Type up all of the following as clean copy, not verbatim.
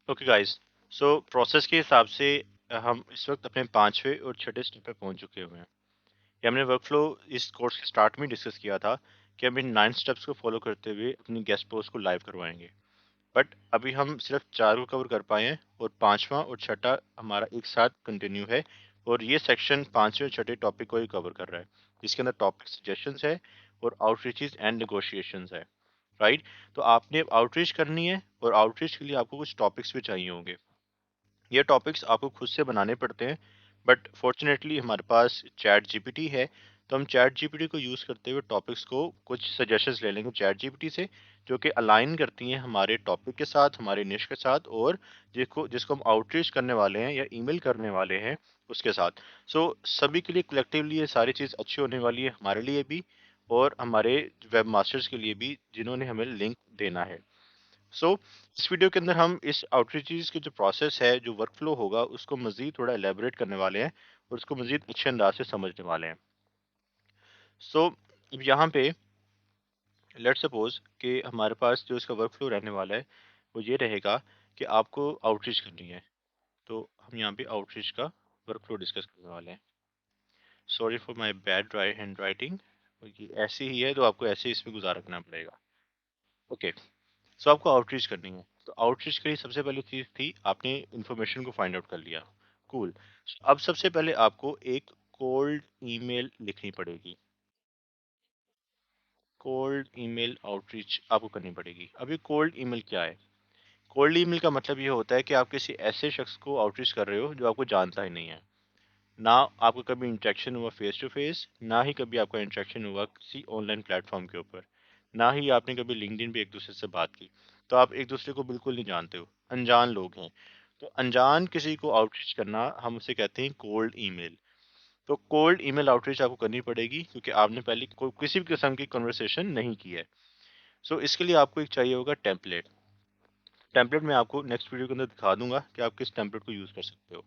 Okay guys, so process के हिसाब से हम इस वक्त अपने पांचवें और छठे स्टेप पे पहुंच चुके हुए हैं। ये हमने वर्कफ्लो इस कोर्स के स्टार्ट में डिस्कस किया था कि हम इन 9 स्टेप्स को फॉलो करते हुए अपनी गेस्ट पोस्ट को लाइव करवाएंगे। बट अभी हम सिर्फ 4 को कवर कर पाए हैं और पांचवा और छठा हमारा एक साथ कंटिन्यू है। और ये सेक्शन पांचवें और छठे टॉपिक को ही कवर कर रहा है, जिसके अंदर टॉपिक सजेशंस है और आउटरीचेस एंड नेगोशिएशंस है। राइट। तो आपने आउटरीच करनी है और आउटरीच के लिए आपको कुछ टॉपिक्स भी चाहिए होंगे। ये टॉपिक्स आपको खुद से बनाने पड़ते हैं, बट फॉर्चुनेटली हमारे पास चैट जीपीटी है। तो हम चैट जीपीटी को यूज़ करते हुए टॉपिक्स को कुछ सजेशंस ले लेंगे चैट जीपीटी से, जो कि अलाइन करती हैं हमारे टॉपिक के साथ, हमारे निश के साथ, और जिसको जिसको हम आउटरीच करने वाले हैं या ईमेल करने वाले हैं उसके साथ। सो सभी के लिए कलेक्टिवली ये सारी चीज़ अच्छी होने वाली है, हमारे लिए भी और हमारे वेब मास्टर्स के लिए भी जिन्होंने हमें लिंक देना है। सो इस वीडियो के अंदर हम इस आउटरीचेस की जो प्रोसेस है, जो वर्कफ्लो होगा, उसको मजीद थोड़ा एलेबोरेट करने वाले हैं और उसको मजीद अच्छे अंदाज से समझने वाले हैं। सो अब यहाँ पे लेट सपोज कि हमारे पास जो इसका वर्कफ्लो रहने वाला है वो ये रहेगा कि आपको आउटरीच करनी है। तो हम यहाँ पे आउटरीच का वर्कफ्लो डिस्कस करने वाले हैं। Sorry for my bad hand writing, ऐसी ही है तो आपको ऐसे ही इसमें गुजारा करना पड़ेगा। ओके। सो आपको आउटरीच करनी है, तो आउटरीच के लिए सबसे पहली चीज थी आपने इंफॉर्मेशन को फाइंड आउट कर लिया। कूल। अब सबसे पहले आपको एक कोल्ड ईमेल लिखनी पड़ेगी। कोल्ड ईमेल आउटरीच आपको करनी पड़ेगी। अब ये कोल्ड ईमेल क्या है? कोल्ड ईमेल का मतलब ये होता है कि आप किसी ऐसे शख्स को आउटरीच कर रहे हो जो आपको जानता ही नहीं है। ना आपका कभी इंटरेक्शन हुआ फेस टू फेस, ना ही कभी आपका इंटरेक्शन हुआ किसी ऑनलाइन प्लेटफॉर्म के ऊपर, ना ही आपने कभी लिंक्डइन पे एक दूसरे से बात की। तो आप एक दूसरे को बिल्कुल नहीं जानते हो, अनजान लोग हैं। तो अनजान किसी को आउटरीच करना हम उसे कहते हैं कोल्ड ईमेल। तो कोल्ड ईमेल आउटरीच आपको करनी पड़ेगी क्योंकि आपने पहले किसी भी किस्म की कन्वर्सेशन नहीं की है। सो इसके लिए आपको एक चाहिए होगा टेम्पलेट। टेम्पलेट मैं आपको नेक्स्ट वीडियो के अंदर दिखा दूंगा कि आप किस टेम्पलेट को यूज कर सकते हो।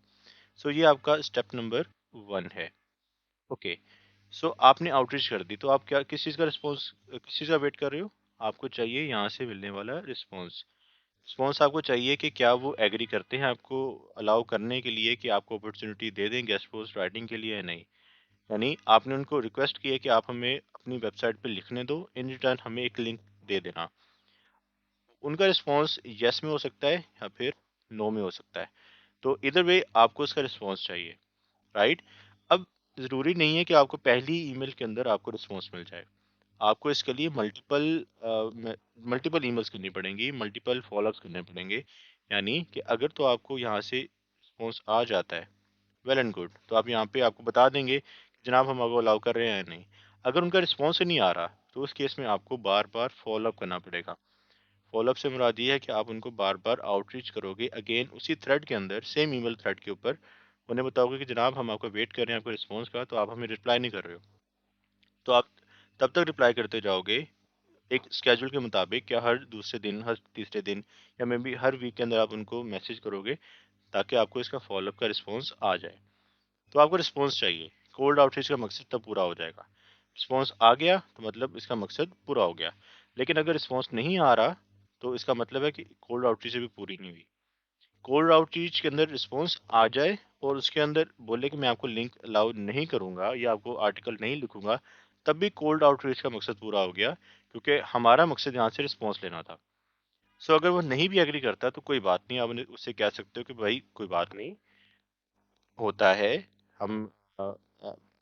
सो ये आपका स्टेप नंबर 1 है। ओके। सो आपने आउटरीच कर दी, तो आप क्या किस चीज़ का रिस्पॉन्स, किस चीज़ का वेट कर रहे हो? आपको चाहिए यहाँ से मिलने वाला रिस्पॉन्स। रिस्पॉन्स आपको चाहिए कि क्या वो एग्री करते हैं आपको अलाउ करने के लिए कि आपको अपॉर्चुनिटी दे दें गेस्ट पोस्ट राइटिंग के लिए या नहीं। यानी आपने उनको रिक्वेस्ट की है कि आप हमें अपनी वेबसाइट पे लिखने दो, इन रिटर्न हमें एक लिंक दे देना। उनका रिस्पॉन्स यस में हो सकता है या फिर नो में हो सकता है। तो इधर वे आपको इसका रिस्पॉन्स चाहिए। राइट। अब ज़रूरी नहीं है कि आपको पहली ईमेल के अंदर आपको रिस्पॉन्स मिल जाए। आपको इसके लिए मल्टीपल ईमेल्स करनी पड़ेंगी, मल्टीपल फॉलोअप्स करने पड़ेंगे। यानी कि अगर तो आपको यहाँ से रिस्पॉन्स आ जाता है, वेल एंड गुड, तो आप यहाँ पे आपको बता देंगे कि जनाब हम आपको अलाउ कर रहे हैं या नहीं। अगर उनका रिस्पॉन्स ही नहीं आ रहा तो उस केस में आपको बार बार फॉलोअप करना पड़ेगा। फॉलोअप से मुराद ये है कि आप उनको बार बार आउटरीच करोगे, अगेन उसी थ्रेड के अंदर, सेम ईमेल थ्रेड के ऊपर उन्हें बताओगे कि जनाब हम आपका वेट कर रहे हैं आपके रिस्पॉन्स का, तो आप हमें रिप्लाई नहीं कर रहे हो। तो आप तब तक रिप्लाई करते जाओगे एक स्केड्यूल के मुताबिक, या हर दूसरे दिन, हर तीसरे दिन, या मे बी हर वीक के अंदर आप उनको मैसेज करोगे ताकि आपको इसका फॉलोअप का रिस्पॉन्स आ जाए। तो आपको रिस्पॉन्स चाहिए। कोल्ड आउटरीच का मकसद तब पूरा हो जाएगा। रिस्पॉन्स आ गया तो मतलब इसका मकसद पूरा हो गया। लेकिन अगर रिस्पॉन्स नहीं आ रहा तो इसका मतलब है कि कोल्ड आउटरीच अभी पूरी नहीं हुई। कोल्ड आउटरीच के अंदर रिस्पॉन्स आ जाए और उसके अंदर बोले कि मैं आपको लिंक अलाउ नहीं करूंगा या आपको आर्टिकल नहीं लिखूंगा, तब भी कोल्ड आउटरीच का मकसद पूरा हो गया, क्योंकि हमारा मकसद यहाँ से रिस्पॉन्स लेना था। सो अगर वो नहीं भी एग्री करता तो कोई बात नहीं, आप उससे कह सकते हो कि भाई कोई बात नहीं, होता है। हम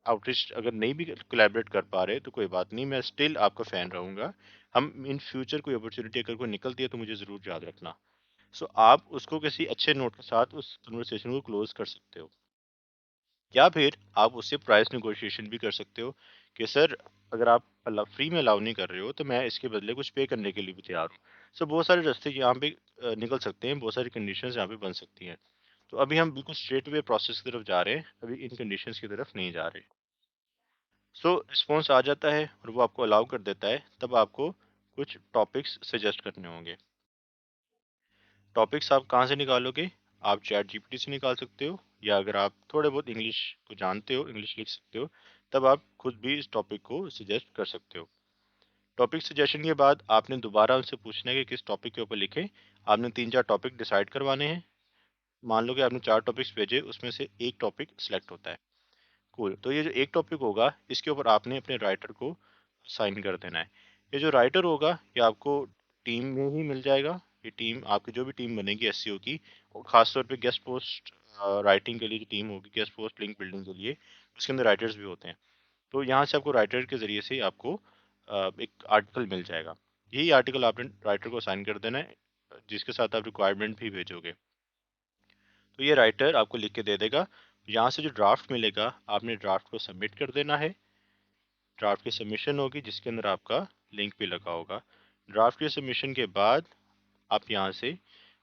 आउटरीच अगर नहीं भी कोलैबोरेट कर पा रहे तो कोई बात नहीं, मैं स्टिल आपका फैन रहूंगा। हम इन फ्यूचर कोई अपॉर्चुनिटी अगर कोई निकलती है तो मुझे ज़रूर याद रखना। सो आप उसको किसी अच्छे नोट के साथ उस कन्वर्सेशन को क्लोज कर सकते हो, या फिर आप उससे प्राइस नेगोशिएशन भी कर सकते हो कि सर अगर आप फ्री में अलाउ नहीं कर रहे हो तो मैं इसके बदले कुछ पे करने के लिए भी तैयार हूँ। सो बहुत सारे रास्ते यहाँ पे निकल सकते हैं, बहुत सारी कंडीशंस यहाँ पे बन सकती हैं। तो अभी हम बिल्कुल स्ट्रेट वे प्रोसेस की तरफ जा रहे हैं, अभी इन कंडीशंस की तरफ नहीं जा रहे। सो रिस्पॉन्स आ जाता है और वो आपको अलाउ कर देता है, तब आपको कुछ टॉपिक्स सजेस्ट करने होंगे। टॉपिक्स आप कहाँ से निकालोगे? आप चैट जीपीटी से निकाल सकते हो, या अगर आप थोड़े बहुत इंग्लिश को जानते हो, इंग्लिश लिख सकते हो, तब आप खुद भी इस टॉपिक को सजेस्ट कर सकते हो। टॉपिक सजेशन के बाद आपने दोबारा उनसे पूछना है कि किस टॉपिक के ऊपर लिखें। आपने 3-4 टॉपिक डिसाइड करवाने हैं। मान लो कि आपने 4 टॉपिक्स भेजे, उसमें से एक टॉपिक सिलेक्ट होता है। कूल। तो ये जो एक टॉपिक होगा, इसके ऊपर आपने अपने राइटर को साइन कर देना है। ये जो राइटर होगा, ये आपको टीम में ही मिल जाएगा। ये टीम आपकी जो भी टीम बनेगी एसईओ की, और खासतौर पे गेस्ट पोस्ट राइटिंग के लिए जो टीम होगी, गेस्ट पोस्ट लिंक बिल्डिंग के लिए, उसके अंदर राइटर्स भी होते हैं। तो यहाँ से आपको राइटर के ज़रिए से आपको एक आर्टिकल मिल जाएगा। यही आर्टिकल आपने राइटर को साइन कर देना है, जिसके साथ आप रिक्वायरमेंट भी भेजोगे। तो ये राइटर आपको लिख के दे देगा। यहाँ से जो ड्राफ्ट मिलेगा, आपने ड्राफ्ट को सबमिट कर देना है। ड्राफ्ट की सबमिशन होगी, जिसके अंदर आपका लिंक भी लगा होगा। ड्राफ्ट की सबमिशन के बाद आप यहाँ से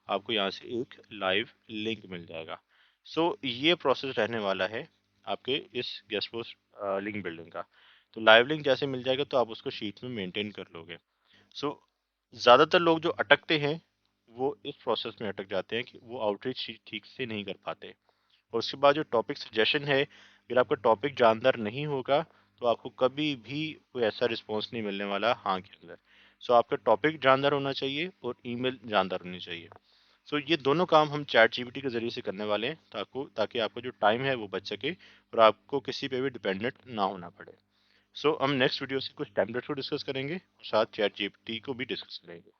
आपको यहाँ से एक लाइव लिंक मिल जाएगा। सो ये प्रोसेस रहने वाला है आपके इस गेस्ट पोस्ट लिंक बिल्डिंग का। तो लाइव लिंक जैसे मिल जाएगा तो आप उसको शीट में मेंटेन कर लोगे। सो ज़्यादातर लोग जो अटकते हैं, वो इस प्रोसेस में अटक जाते हैं कि वो आउटरीच ठीक से नहीं कर पाते। और उसके बाद जो टॉपिक सजेशन है, अगर आपका टॉपिक जानदार नहीं होगा तो आपको कभी भी कोई ऐसा रिस्पॉन्स नहीं मिलने वाला हाँ के अंदर। सो आपका टॉपिक जानदार होना चाहिए और ईमेल जानदार होनी चाहिए। सो ये दोनों काम हम चैट जीपीटी के जरिए से करने वाले हैं, ताकि आपका जो टाइम है वो बच सके और आपको किसी पे भी डिपेंडेंट ना होना पड़े। सो हम नेक्स्ट वीडियो से कुछ टेम्पलेट को डिस्कस करेंगे और साथ चैट जीपीटी को भी डिस्कस करेंगे।